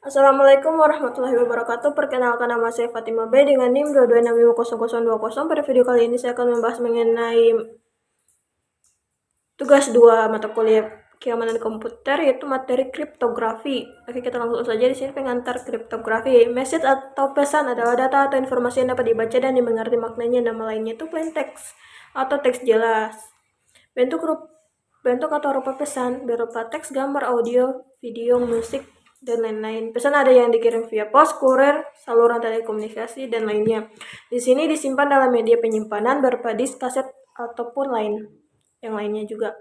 Assalamualaikum warahmatullahi wabarakatuh. Perkenalkan, nama saya Fatimah B dengan NIM 2265020. Pada video kali ini saya akan membahas mengenai tugas 2 mata kuliah keamanan komputer, yaitu materi kriptografi. Oke, kita langsung saja. Di sini pengantar kriptografi. Message atau pesan adalah data atau informasi yang dapat dibaca dan dimengerti maknanya. Nama lainnya itu plain text atau teks jelas. Bentuk atau rupa pesan berupa teks, gambar, audio, video, musik, dan lain-lain. Pesan ada yang dikirim via pos, kurir, saluran telekomunikasi, dan lainnya. Di sini disimpan dalam media penyimpanan berupa disk, kaset, ataupun yang lainnya juga.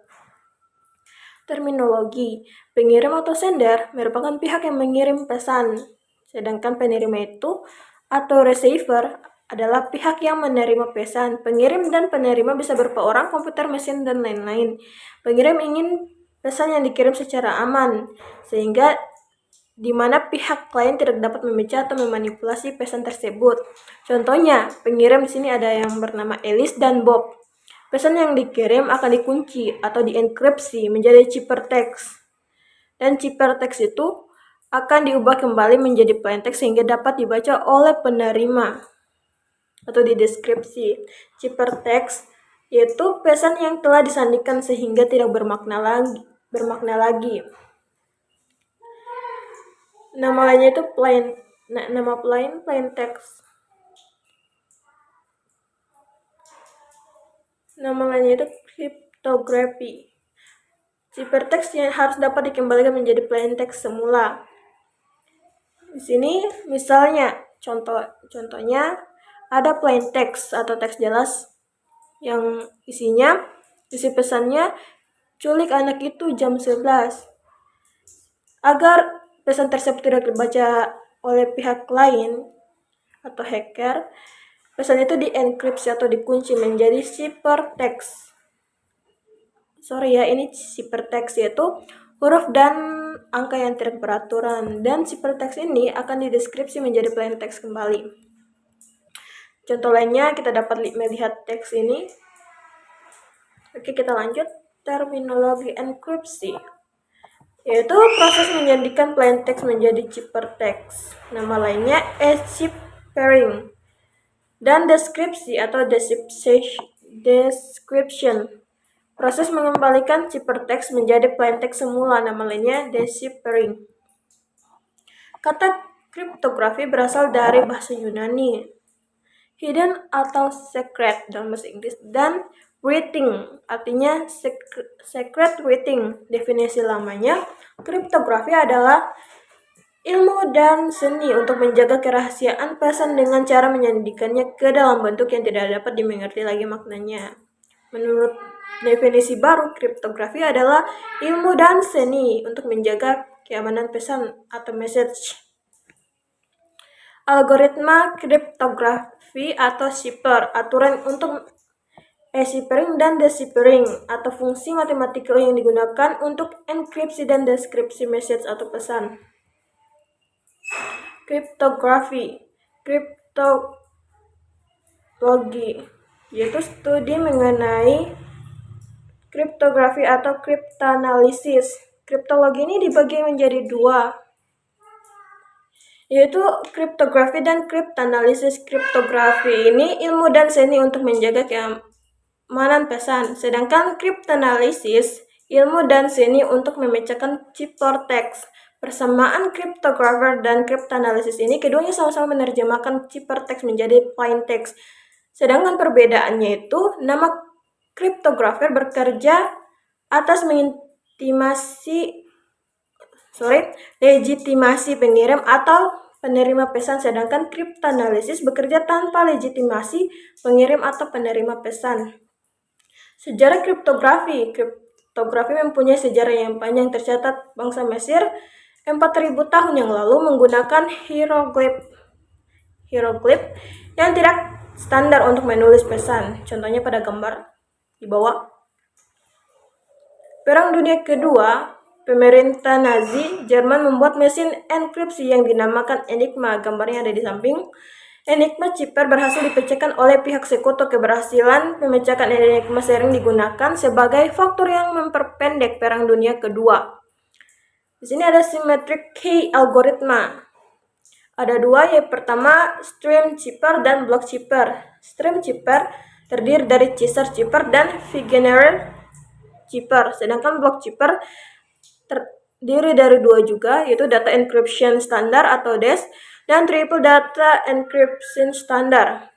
Terminologi. Pengirim atau sender merupakan pihak yang mengirim pesan, sedangkan penerima itu atau receiver adalah pihak yang menerima pesan. Pengirim dan penerima bisa berupa orang, komputer, mesin, dan lain-lain. Pengirim ingin pesan yang dikirim secara aman, sehingga di mana pihak klien tidak dapat membaca atau memanipulasi pesan tersebut. Contohnya, pengirim di sini ada yang bernama Alice dan Bob. Pesan yang dikirim akan dikunci atau dienkripsi menjadi ciphertext. Dan ciphertext itu akan diubah kembali menjadi plaintext sehingga dapat dibaca oleh penerima atau dideskripsi. Ciphertext yaitu pesan yang telah disandikan sehingga tidak bermakna lagi. Nama lainnya itu plain text. Nama lainnya itu cryptography. Ciphertext yang harus dapat dikembalikan menjadi plain text semula. Di sini misalnya contohnya ada plain text atau teks jelas yang isi pesannya, culik anak itu jam 11. Agar pesan tersebut tidak dibaca oleh pihak lain atau hacker, pesan itu dienkripsi atau dikunci menjadi ciphertext. Ini ciphertext yaitu huruf dan angka yang tidak beraturan, dan ciphertext ini akan dideskripsi menjadi plain text kembali. Contoh lainnya kita dapat melihat teks ini. Oke, kita lanjut. Terminologi enkripsi yaitu proses menjadikan plain text menjadi ciphertext. Nama lainnya chiffering. Dan deskripsi atau description. Proses mengembalikan ciphertext menjadi plain text semula, nama lainnya deciphering. Kata kriptografi berasal dari bahasa Yunani, hidden atau secret dalam bahasa Inggris, dan writing artinya secret writing. Definisi lamanya, kriptografi adalah ilmu dan seni untuk menjaga kerahasiaan pesan dengan cara menyandikannya ke dalam bentuk yang tidak dapat dimengerti lagi maknanya. Menurut definisi baru, kriptografi adalah ilmu dan seni untuk menjaga keamanan pesan atau message. Algoritma kriptografi atau cipher, aturan untuk chiffering dan deciphering, atau fungsi matematika yang digunakan untuk enkripsi dan deskripsi message atau pesan. Kriptografi, kriptologi, yaitu studi mengenai kriptografi atau kriptanalisis. Kriptologi ini dibagi menjadi dua, yaitu kriptografi dan kriptanalisis. Kriptografi ini ilmu dan seni untuk menjaga keamanan pesan, sedangkan kriptanalisis ilmu dan seni untuk memecahkan ciphertext. Persamaan kriptografer dan kriptanalisis ini, keduanya sama-sama menerjemahkan ciphertext menjadi plain text. Sedangkan perbedaannya itu, nama kriptografer bekerja atas legitimasi pengirim atau penerima pesan, sedangkan kriptanalisis bekerja tanpa legitimasi pengirim atau penerima pesan. Sejarah kriptografi. Kriptografi mempunyai sejarah yang panjang. Tercatat bangsa Mesir 4.000 tahun yang lalu menggunakan hieroglif yang tidak standar untuk menulis pesan. Contohnya pada gambar di bawah. Perang Dunia Kedua, pemerintah Nazi Jerman membuat mesin enkripsi yang dinamakan Enigma. Gambarnya ada di samping. Enigma cipher berhasil dipecahkan oleh pihak sekutu. Keberhasilan pemecahan Enigma sering digunakan sebagai faktor yang memperpendek Perang Dunia Kedua. Di Di sini ada symmetric key algoritma. Ada dua, yang pertama stream chipper dan block chipper. Stream chipper terdiri dari chaser chipper dan Wegener chipper, sedangkan block chipper terdiri dari dua juga, yaitu data encryption standar atau DES dan triple data encryption standar.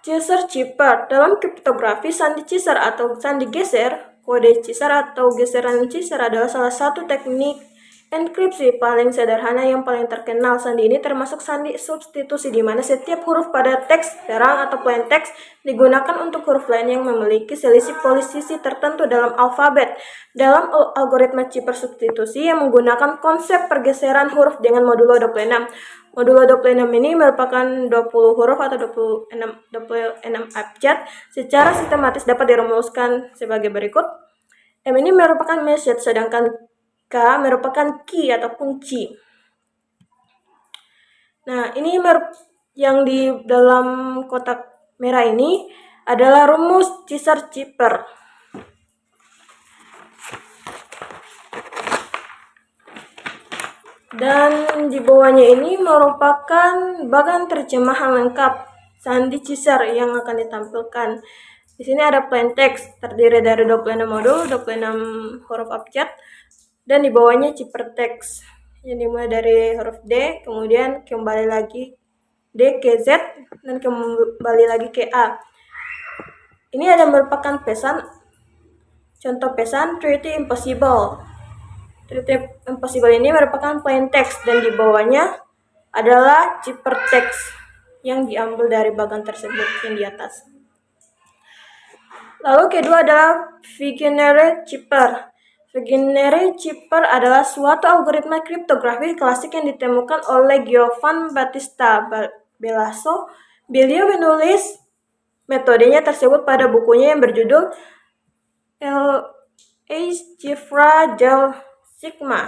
Chaser chipper. Dalam kriptografi, sandi chaser atau sandi geser, kode chaser atau geseran chaser adalah salah satu teknik enkripsi paling sederhana yang paling terkenal. Sandi ini termasuk sandi substitusi, di mana setiap huruf pada teks terang atau plain text digunakan untuk huruf lain yang memiliki selisih posisi tertentu dalam alfabet. Dalam algoritma chipper substitusi yang menggunakan konsep pergeseran huruf dengan modulo 26. Modulo 26 ini merupakan 20 huruf atau 26 abjad. Secara sistematis dapat dirumuskan sebagai berikut. M ini merupakan message, sedangkan K merupakan key atau kunci. Nah, ini yang di dalam kotak merah ini adalah rumus chaser chipper. Dan di bawahnya ini merupakan bagan terjemahan lengkap sandi chaser yang akan ditampilkan. Di sini ada plain text terdiri dari 26 modul, 26 huruf abjad, dan di bawahnya chipper text yang dimulai dari huruf D, kemudian kembali lagi D ke Z, dan kembali lagi ke A. Ini ada merupakan pesan, contoh pesan Treaty Impossible. Treaty Impossible ini merupakan plain text, dan di bawahnya adalah chipper text yang diambil dari bagan tersebut yang di atas. Lalu kedua adalah Wegener chipper. Wegener chipper adalah suatu algoritma kriptografi klasik yang ditemukan oleh Giovan Battista Belaso. Beliau menulis metodenya tersebut pada bukunya yang berjudul Algebra del Sigma.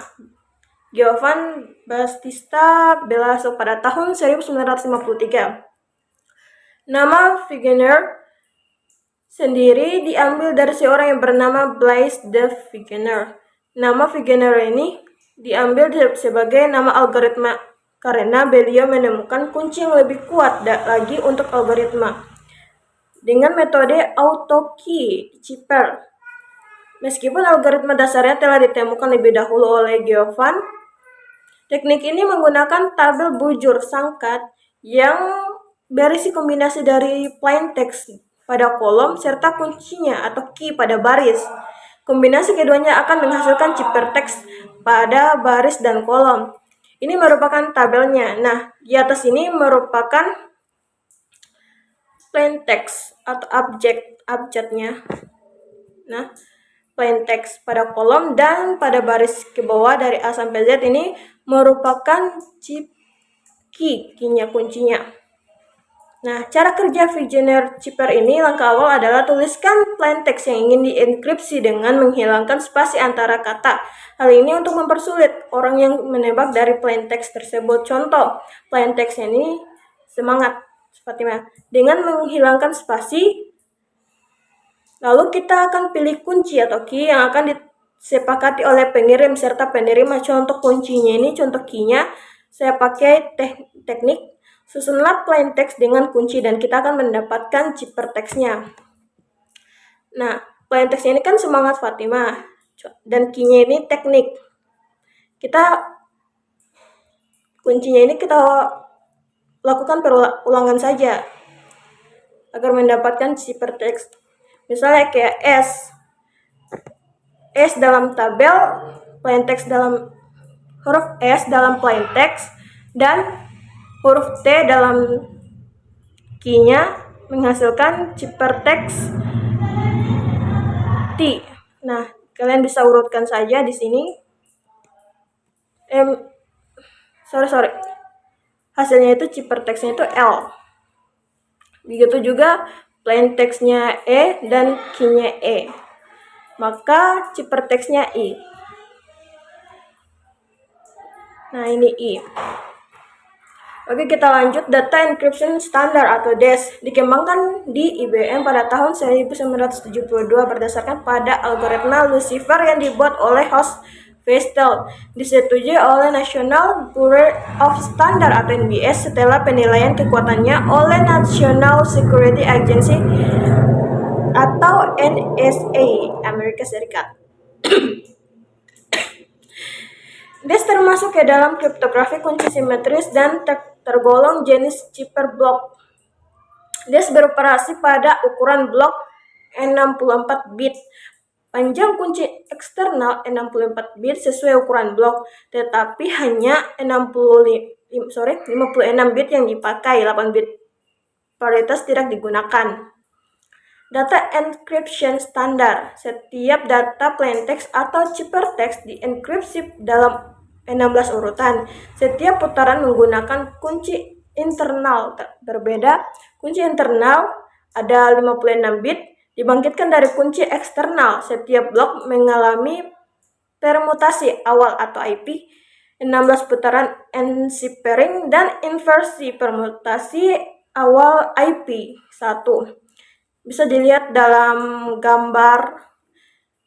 Giovan Battista Belaso pada tahun 1953. Nama Wegener sendiri diambil dari seorang yang bernama Blaise de Wegener. Nama Wegener ini diambil sebagai nama algoritma karena beliau menemukan kunci yang lebih kuat lagi untuk algoritma dengan metode auto-key chipper. Meskipun algoritma dasarnya telah ditemukan lebih dahulu oleh Giovan, teknik ini menggunakan tabel bujur sangkat yang berisi kombinasi dari plain text pada kolom serta kuncinya atau key pada baris. Kombinasi keduanya akan menghasilkan chipper text pada baris dan kolom. Ini merupakan tabelnya. Nah, di atas ini merupakan plain text atau abjadnya. Nah, plain text pada kolom dan pada baris ke bawah dari A sampai Z ini merupakan key-nya, kuncinya. Nah, cara kerja Wegener chipper ini, langkah awal adalah tuliskan plain text yang ingin dienkripsi dengan menghilangkan spasi antara kata. Hal ini untuk mempersulit orang yang menebak dari plain text tersebut. Contoh, plain text ini semangat, Fatimah. Dengan menghilangkan spasi, lalu kita akan pilih kunci atau key yang akan disepakati oleh pengirim serta penerima. Contoh kuncinya ini, contoh key-nya, saya pakai teknik susunlah plain text dengan kunci dan kita akan mendapatkan chipper text-nya. Nah, plain text ini kan semangat Fatimah dan key-nya ini teknik. Kuncinya ini kita lakukan perulangan saja agar mendapatkan chipper text. Misalnya kayak S dalam tabel, plain text dalam huruf S dalam plain text, dan huruf T dalam key-nya menghasilkan chipper text T. Nah, kalian bisa urutkan saja di sini. Hasilnya itu chipper text-nya itu L. Begitu juga plain text-nya E dan key-nya E. Maka chipper text-nya I. Nah, ini I. Oke, kita lanjut. Data Encryption Standard atau DES dikembangkan di IBM pada tahun 1972 berdasarkan pada algoritma Lucifer yang dibuat oleh Horst Wessel, disetujui oleh National Bureau of Standard atau NBS setelah penilaian kekuatannya oleh National Security Agency atau NSA Amerika Serikat. DES termasuk ke dalam kriptografi kunci simetris dan tergolong jenis cipher-block. DES beroperasi pada ukuran blok 64 bit. Panjang kunci eksternal 64 bit sesuai ukuran blok, tetapi hanya 56 bit yang dipakai, 8 bit paritas tidak digunakan. Data encryption standar. Setiap data plaintext atau ciphertext dienkripsi dalam 16 urutan. Setiap putaran menggunakan kunci internal berbeda. Kunci internal ada 56 bit dibangkitkan dari kunci eksternal. Setiap blok mengalami permutasi awal atau IP, 16 putaran encipering dan inversi permutasi awal IP 1. Bisa dilihat dalam gambar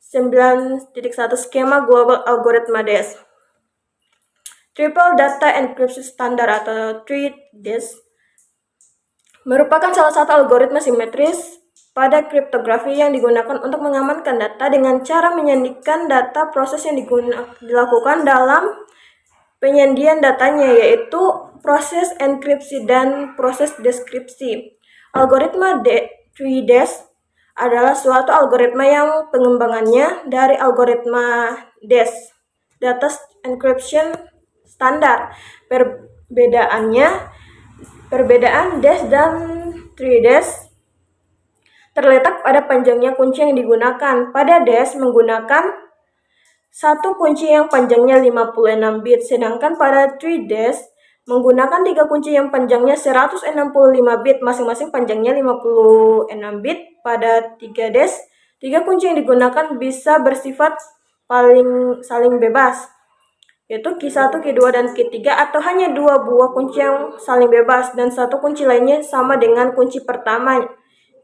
9.1 skema global algoritma DES. Triple Data Encryption Standard atau 3DES merupakan salah satu algoritma simetris pada kriptografi yang digunakan untuk mengamankan data dengan cara menyandikan data proses yang dilakukan dalam penyandian datanya, yaitu proses enkripsi dan proses deskripsi. Algoritma 3DES adalah suatu algoritma yang pengembangannya dari algoritma DES, Data Encryption Standard. Perbedaan DES dan 3DES terletak pada panjangnya kunci yang digunakan. Pada DES menggunakan satu kunci yang panjangnya 56 bit, sedangkan pada 3DES menggunakan 3 kunci yang panjangnya 165 bit, masing-masing panjangnya 56 bit. Pada 3DES, 3 kunci yang digunakan bisa bersifat saling bebas, yaitu Q1, Q2, dan Q3, atau hanya 2 buah kunci yang saling bebas, dan satu kunci lainnya sama dengan kunci pertama,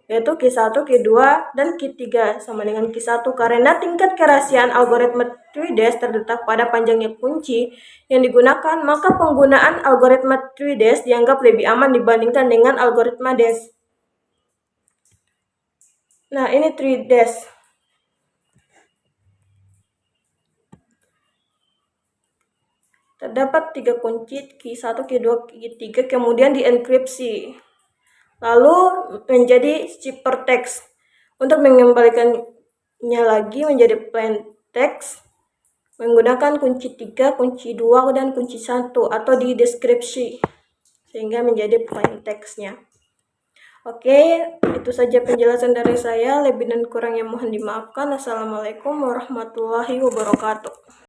yaitu Q1, Q2, dan Q3 sama dengan Q1. Karena tingkat kerahasiaan algoritma 3DES terletak pada panjangnya kunci yang digunakan, maka penggunaan algoritma 3DES dianggap lebih aman dibandingkan dengan algoritma DES. Nah, ini 3DES. Terdapat 3 kunci, Q1, Q2, Q3, kemudian dienkripsi, lalu menjadi ciphertext. Untuk mengembalikannya lagi menjadi plain text, menggunakan kunci 3, kunci 2, dan kunci 1, atau di deskripsi, sehingga menjadi plain textnya. Oke, itu saja penjelasan dari saya. Lebih dan kurangnya mohon dimaafkan. Assalamualaikum warahmatullahi wabarakatuh.